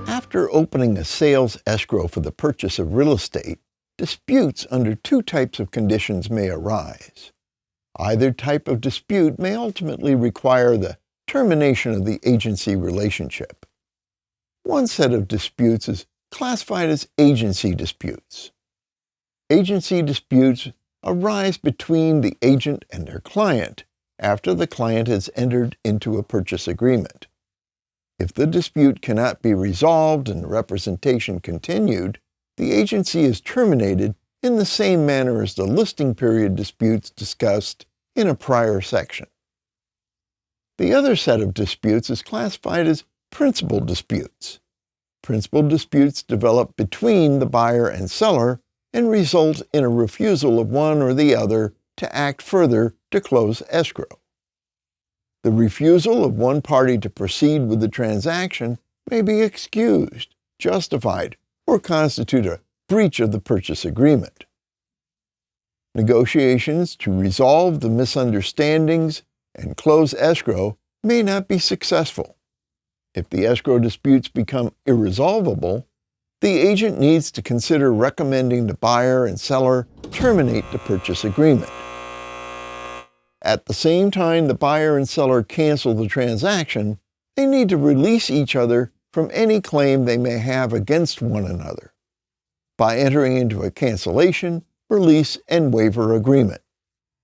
After opening a sales escrow for the purchase of real estate, disputes under two types of conditions may arise. Either type of dispute may ultimately require the termination of the agency relationship. One set of disputes is classified as agency disputes. Agency disputes arise between the agent and their client after the client has entered into a purchase agreement. If the dispute cannot be resolved and the representation continued, the agency is terminated in the same manner as the listing period disputes discussed in a prior section. The other set of disputes is classified as principal disputes. Principal disputes develop between the buyer and seller and result in a refusal of one or the other to act further to close escrow. The refusal of one party to proceed with the transaction may be excused, justified, or constitute a breach of the purchase agreement. Negotiations to resolve the misunderstandings and close escrow may not be successful. If the escrow disputes become irresolvable, the agent needs to consider recommending the buyer and seller terminate the purchase agreement. At the same time the buyer and seller cancel the transaction, they need to release each other from any claim they may have against one another by entering into a cancellation, release, and waiver agreement.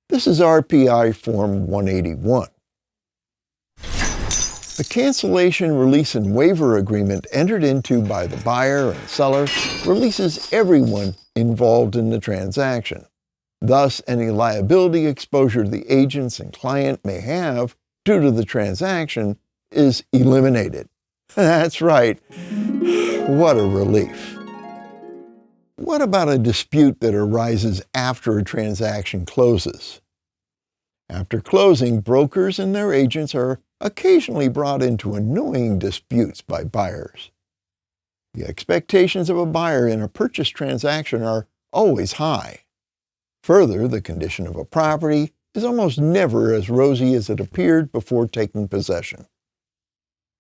This is RPI Form 181. The cancellation, release, and waiver agreement entered into by the buyer and seller releases everyone involved in the transaction. Thus, any liability exposure the agents and client may have due to the transaction is eliminated. That's right. What a relief. What about a dispute that arises after a transaction closes? After closing, brokers and their agents are occasionally brought into annoying disputes by buyers. The expectations of a buyer in a purchase transaction are always high. Further, the condition of a property is almost never as rosy as it appeared before taking possession.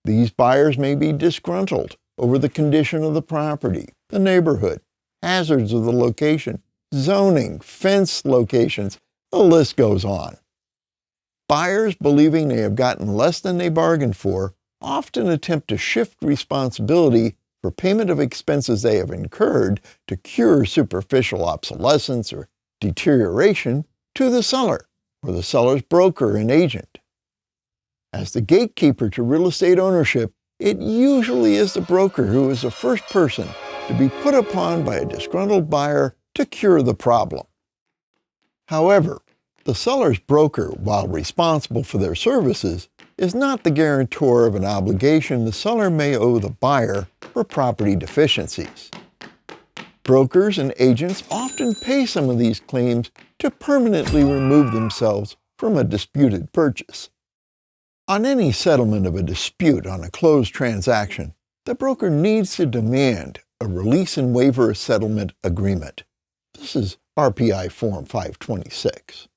These buyers may be disgruntled over the condition of the property, the neighborhood, hazards of the location, zoning, fence locations, the list goes on. Buyers, believing they have gotten less than they bargained for, often attempt to shift responsibility for payment of expenses they have incurred to cure superficial obsolescence or deterioration to the seller or the seller's broker and agent. As the gatekeeper to real estate ownership, it usually is the broker who is the first person to be put upon by a disgruntled buyer to cure the problem. However, the seller's broker, while responsible for their services, is not the guarantor of an obligation the seller may owe the buyer for property deficiencies. Brokers and agents often pay some of these claims to permanently remove themselves from a disputed purchase. On any settlement of a dispute on a closed transaction, the broker needs to demand a release and waiver settlement agreement. This is RPI Form 526.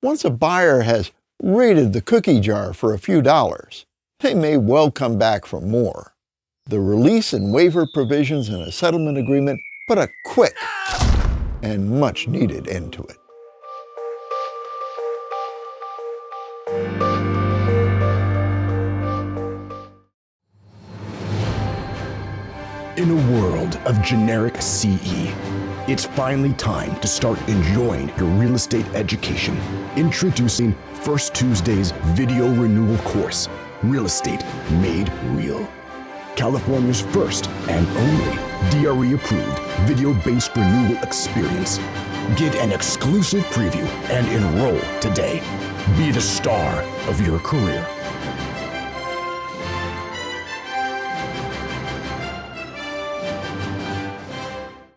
Once a buyer has raided the cookie jar for a few dollars, they may well come back for more. The release and waiver provisions in a settlement agreement put a quick and much needed end to it. In a world of generic CE, it's finally time to start enjoying your real estate education. Introducing First Tuesday's video renewal course, Real Estate Made Real. California's first and only DRE-approved video-based renewal experience. Get an exclusive preview and enroll today. Be the star of your career.